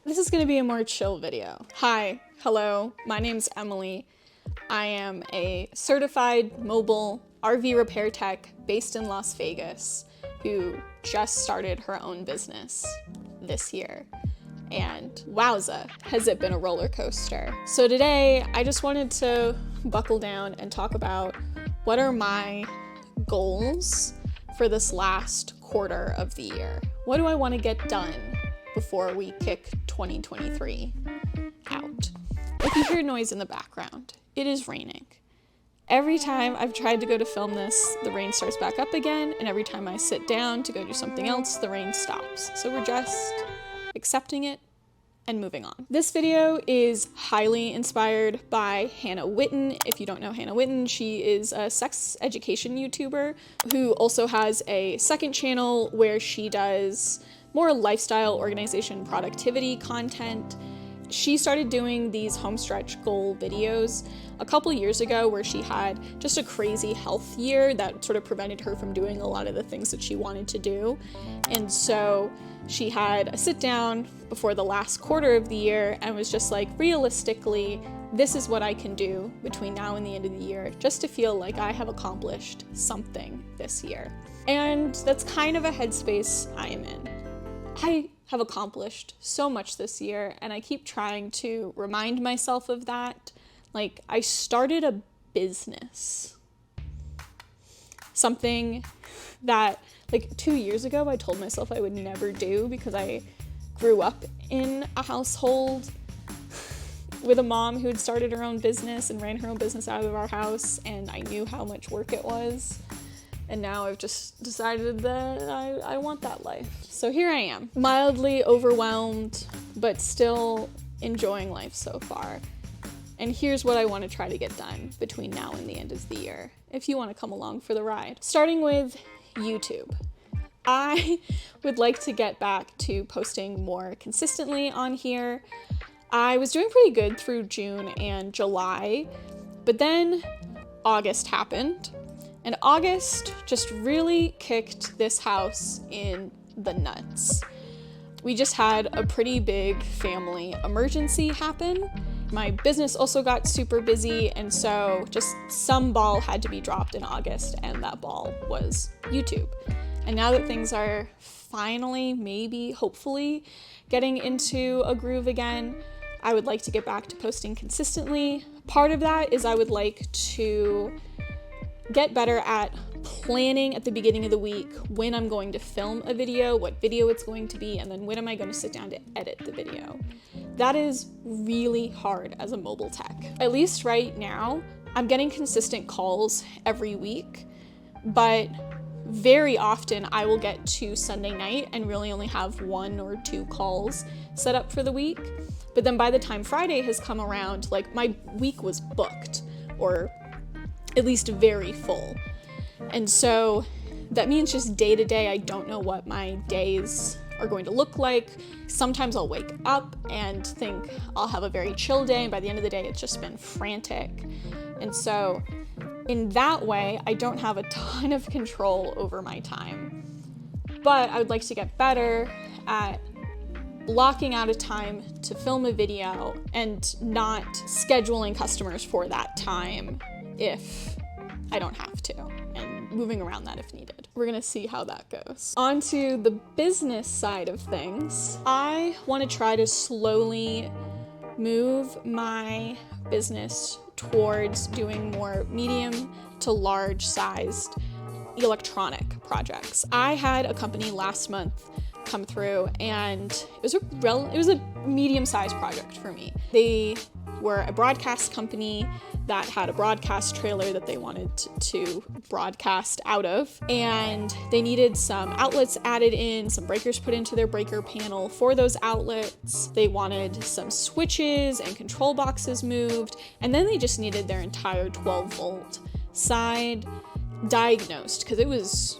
This is gonna be a more chill video. Hi, hello, my name's Emily. I am a certified mobile RV repair tech based in Las Vegas who just started her own business this year. And wowza, has it been a roller coaster. So today, I just wanted to buckle down and talk about what are my goals for this last quarter of the year. What do I want to get done before we kick 2023 out? If you hear noise in the background, it is raining. Every time I've tried to go to film this, the rain starts back up again, and every time I sit down to go do something else, the rain stops. So we're just accepting it and moving on. This video is highly inspired by Hannah Witten. If you don't know Hannah Witten, she is a sex education YouTuber who also has a second channel where she does more lifestyle, organization, productivity content. She started doing these HomeStretch Goal videos a couple years ago where she had just a crazy health year that sort of prevented her from doing a lot of the things that she wanted to do. And so she had a sit down before the last quarter of the year and was just like, realistically, this is what I can do between now and the end of the year just to feel like I have accomplished something this year. And that's kind of a headspace I am in. I have accomplished so much this year, and I keep trying to remind myself of that. Like, I started a business. Something that, like, 2 years ago, I told myself I would never do because I grew up in a household with a mom who had started her own business and ran her own business out of our house, and I knew how much work it was. And now I've just decided that I want that life. So here I am, mildly overwhelmed, but still enjoying life so far. And here's what I want to try to get done between now and the end of the year, if you want to come along for the ride. Starting with YouTube. I would like to get back to posting more consistently on here. I was doing pretty good through June and July, but then August happened. And August just really kicked this house in the nuts. We just had a pretty big family emergency happen. My business also got super busy, and so just some ball had to be dropped in August, and that ball was YouTube. And now that things are finally, maybe, hopefully, getting into a groove again, I would like to get back to posting consistently. Part of that is I would like to get better at planning at the beginning of the week when I'm going to film a video, what video it's going to be, and then when am I going to sit down to edit the video. That is really hard as a mobile tech. At least right now, I'm getting consistent calls every week, but very often I will get to Sunday night and really only have 1 or 2 calls set up for the week. But then by the time Friday has come around, like, my week was booked, or at least very full. And so that means just day to day, I don't know what my days are going to look like. Sometimes I'll wake up and think I'll have a very chill day, and by the end of the day, it's just been frantic. And so in that way, I don't have a ton of control over my time. But I would like to get better at blocking out a time to film a video and not scheduling customers for that time if I don't have to, and moving around that if needed. We're gonna see how that goes. On to the business side of things. I want to try to slowly move my business towards doing more medium to large sized electronic projects. I had a company last month come through, and it was a medium-sized project for me. They were a broadcast company that had a broadcast trailer that they wanted to broadcast out of, and they needed some outlets added in, some breakers put into their breaker panel for those outlets. They wanted some switches and control boxes moved, and then they just needed their entire 12-volt side diagnosed because it was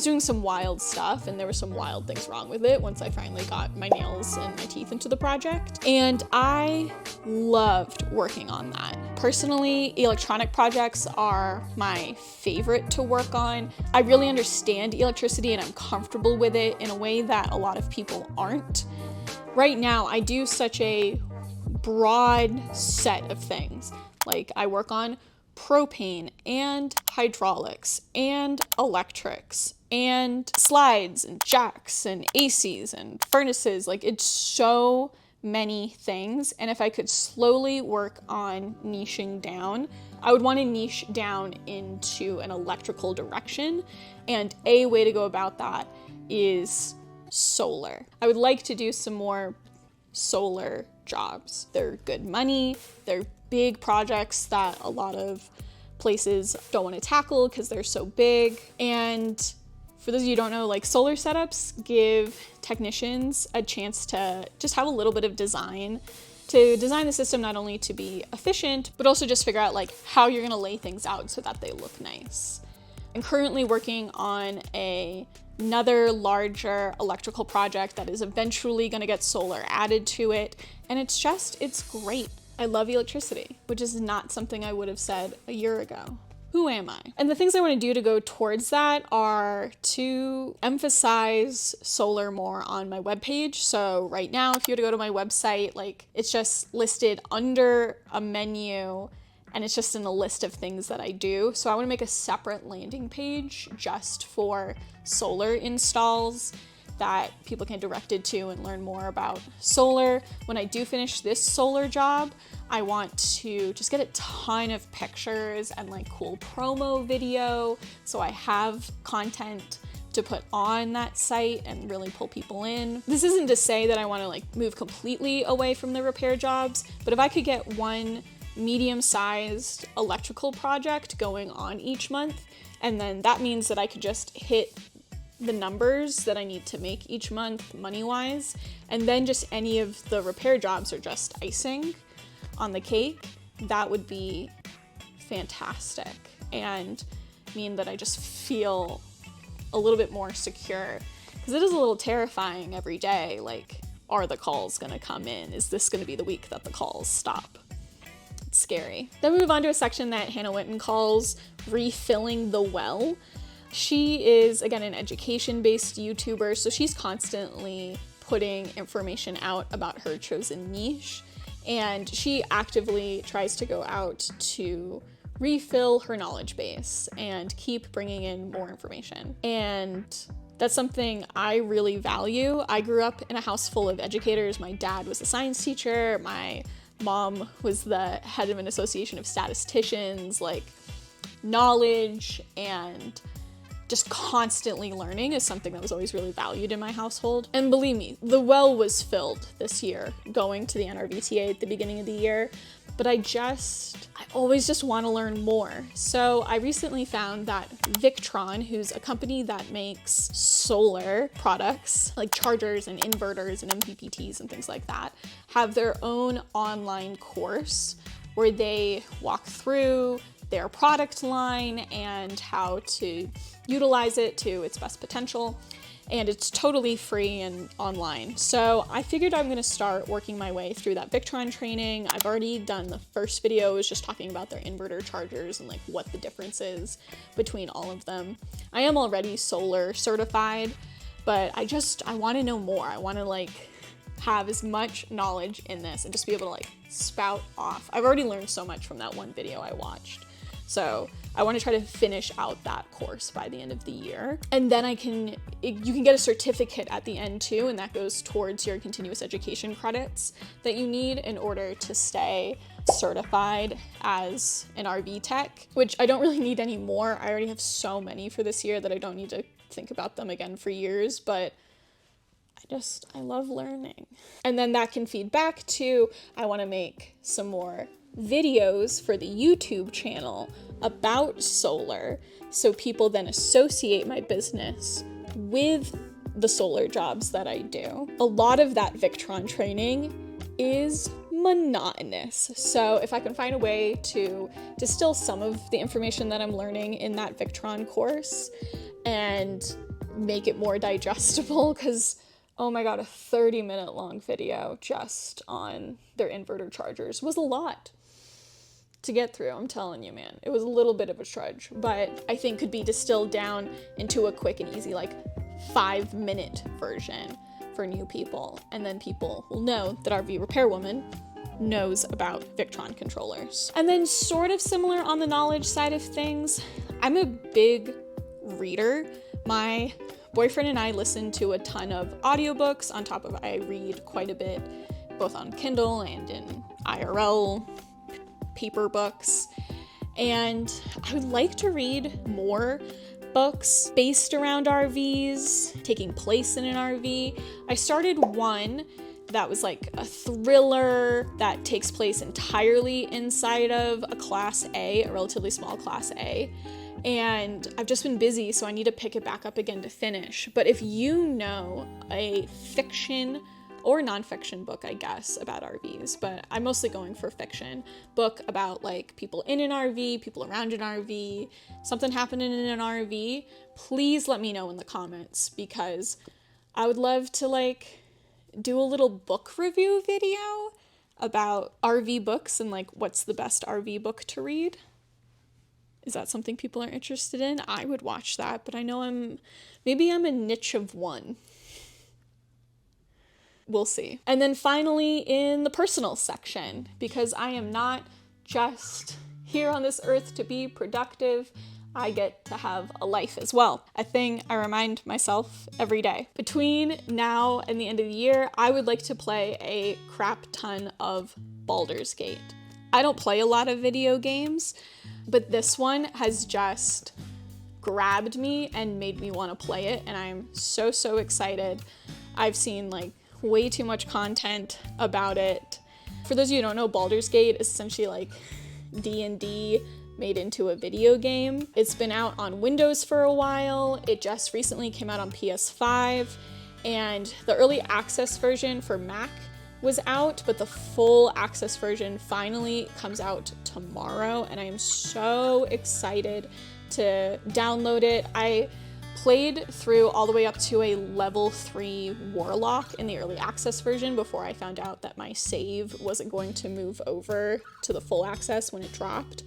doing some wild stuff, and there were some wild things wrong with it once I finally got my nails and my teeth into the project. And I loved working on that. Personally, electronic projects are my favorite to work on. I really understand electricity and I'm comfortable with it in a way that a lot of people aren't. right now I do such a broad set of things. Like I work on propane and hydraulics and electrics and slides and jacks and ACs and furnaces. Like it's so many things. And if I could slowly work on niching down, I would want to niche down into an electrical direction. And a way to go about that is solar. I would like to do some more solar jobs. They're good money. They're big projects that a lot of places don't want to tackle because they're so big. And for those of you who don't know, like solar setups give technicians a chance to just have a little bit of design, to design the system not only to be efficient, but also just figure out like how you're gonna lay things out so that they look nice. I'm currently working on another larger electrical project that is eventually gonna get solar added to it. And it's great. I love electricity, which is not something I would have said a year ago. Who am I? And the things I want to do to go towards that are to emphasize solar more on my webpage. So right now, if you were to go to my website, like it's just listed under a menu and it's just in a list of things that I do. So I want to make a separate landing page just for solar installs that people can direct it to and learn more about solar. When I do finish this solar job, I want to just get a ton of pictures and like cool promo video so I have content to put on that site and really pull people in. This isn't to say that I want to like move completely away from the repair jobs, but if I could get one medium-sized electrical project going on each month, and then that means that I could just hit the numbers that I need to make each month money-wise, and then just any of the repair jobs are just icing on the cake, that would be fantastic and mean that I just feel a little bit more secure, because it is a little terrifying every day. Like, are the calls gonna come in? Is this gonna be the week that the calls stop? It's scary. Then we move on to a section that Hannah Winton calls refilling the well. She is, again, an education-based YouTuber, so she's constantly putting information out about her chosen niche, and she actively tries to go out to refill her knowledge base and keep bringing in more information. And that's something I really value. I grew up in a house full of educators. My dad was a science teacher. My mom was the head of an association of statisticians. Like, knowledge and just constantly learning is something that was always really valued in my household. And believe me, the well was filled this year going to the NRVTA at the beginning of the year, but I always just want to learn more. So I recently found that Victron, who's a company that makes solar products like chargers and inverters and MPPTs and things like that, have their own online course where they walk through their product line and how to utilize it to its best potential. And it's totally free and online. So I figured I'm gonna start working my way through that Victron training. I've already done the first video, it was just talking about their inverter chargers and like what the difference is between all of them. I am already solar certified, but I wanna know more. I wanna like have as much knowledge in this and just be able to like spout off. I've already learned so much from that one video I watched. So I want to try to finish out that course by the end of the year. And then you can get a certificate at the end too, and that goes towards your continuous education credits that you need in order to stay certified as an RV tech, which I don't really need anymore. I already have so many for this year that I don't need to think about them again for years, but I love learning. And then that can feed back to, I want to make some more videos for the YouTube channel about solar, so people then associate my business with the solar jobs that I do. A lot of that Victron training is monotonous, so if I can find a way to distill some of the information that I'm learning in that Victron course and make it more digestible, because oh my god, a 30-minute long video just on their inverter chargers was a lot to get through. I'm telling you, man, it was a little bit of a trudge, but I think could be distilled down into a quick and easy like 5-minute version for new people, and then people will know that RV Repair Woman knows about Victron controllers. And then sort of similar on the knowledge side of things, I'm a big reader. My boyfriend and I listen to a ton of audiobooks on top of I read quite a bit, both on Kindle and in IRL paper books. And I would like to read more books based around RVs, taking place in an RV. I started one that was like a thriller that takes place entirely inside of a Class A, a relatively small Class A. And I've just been busy, so I need to pick it back up again to finish. But if you know a fiction or nonfiction book, I guess, about RVs, but I'm mostly going for fiction, book about like people in an RV, people around an RV, something happening in an RV, please let me know in the comments, because I would love to like do a little book review video about RV books and like what's the best RV book to read. Is that something people are interested in? I would watch that, but I know maybe I'm a niche of one. We'll see. And then finally in the personal section, because I am not just here on this earth to be productive, I get to have a life as well. A thing I remind myself every day. Between now and the end of the year, I would like to play a crap ton of Baldur's Gate. I don't play a lot of video games, but this one has just grabbed me and made me want to play it, and I'm so excited. I've seen like way too much content about it. For those of you who don't know, Baldur's Gate is essentially like D&D made into a video game. It's been out on Windows for a while. It just recently came out on PS5, and the early access version for Mac was out, but the full access version finally comes out tomorrow, and I am so excited to download it. I played through all the way up to a level 3 warlock in the early access version before I found out that my save wasn't going to move over to the full access when it dropped,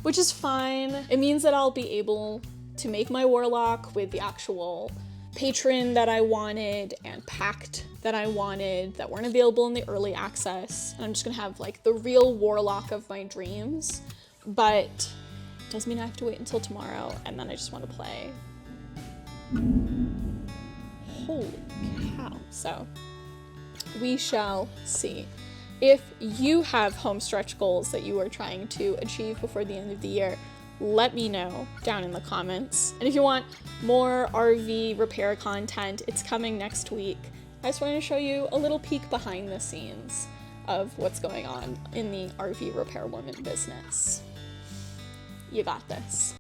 which is fine. It means that I'll be able to make my warlock with the actual patron that I wanted and pact that I wanted that weren't available in the early access. And I'm just gonna have like the real warlock of my dreams, but it doesn't mean I have to wait until tomorrow, and then I just want to play. Holy cow. So we shall see. If you have home stretch goals that you are trying to achieve before the end of the year, let me know down in the comments. And if you want more RV repair content, it's coming next week. I just wanted to show you a little peek behind the scenes of what's going on in the RV Repair Woman business. You got this.